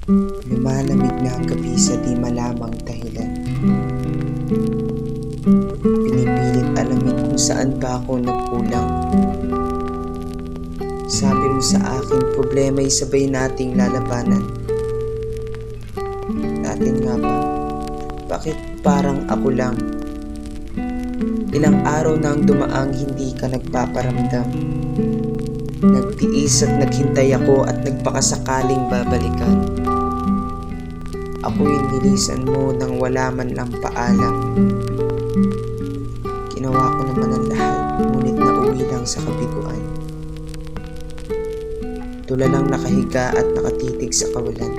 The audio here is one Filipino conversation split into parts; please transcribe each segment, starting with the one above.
Lumalamig na ang gabi sa di malamang dahilan. Pinipilit alamin kung saan ba ako nagkulang. Sabi mo sa akin, problema'y sabay nating lalabanan. Natin nga ba? Bakit parang ako lang? Ilang araw na ang dumaang hindi ka nagpaparamdam. Nagtiis at naghintay ako at nagpakasakaling babalikan. Ako'y nilisan mo nang wala man lang paalam. Ginawa ko naman ang lahat, ngunit nauwi lang sa kabiguan. Tulalang nakahiga at nakatitig sa kawalan.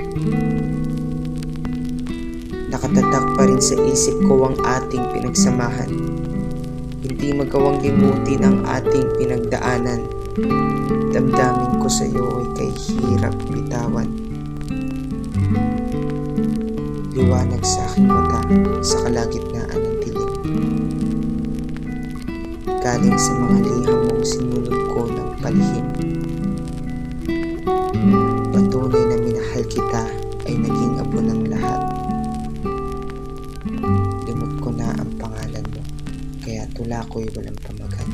Nakatatak pa rin sa isip ko ang ating pinagsamahan. Hindi magawang limutin ang ating pinagdaanan. Damdamin ko sa iyo ay kay hirap bitawan. Liwanag sa aking mata sa kalagitnaan ng dilim. Galing sa mga liham mong sinulog ko ng palihim. Patunay na minahal kita ay naging abo ng lahat. Limot ko na ang pangalan mo, kaya tula ko'y walang pamagat.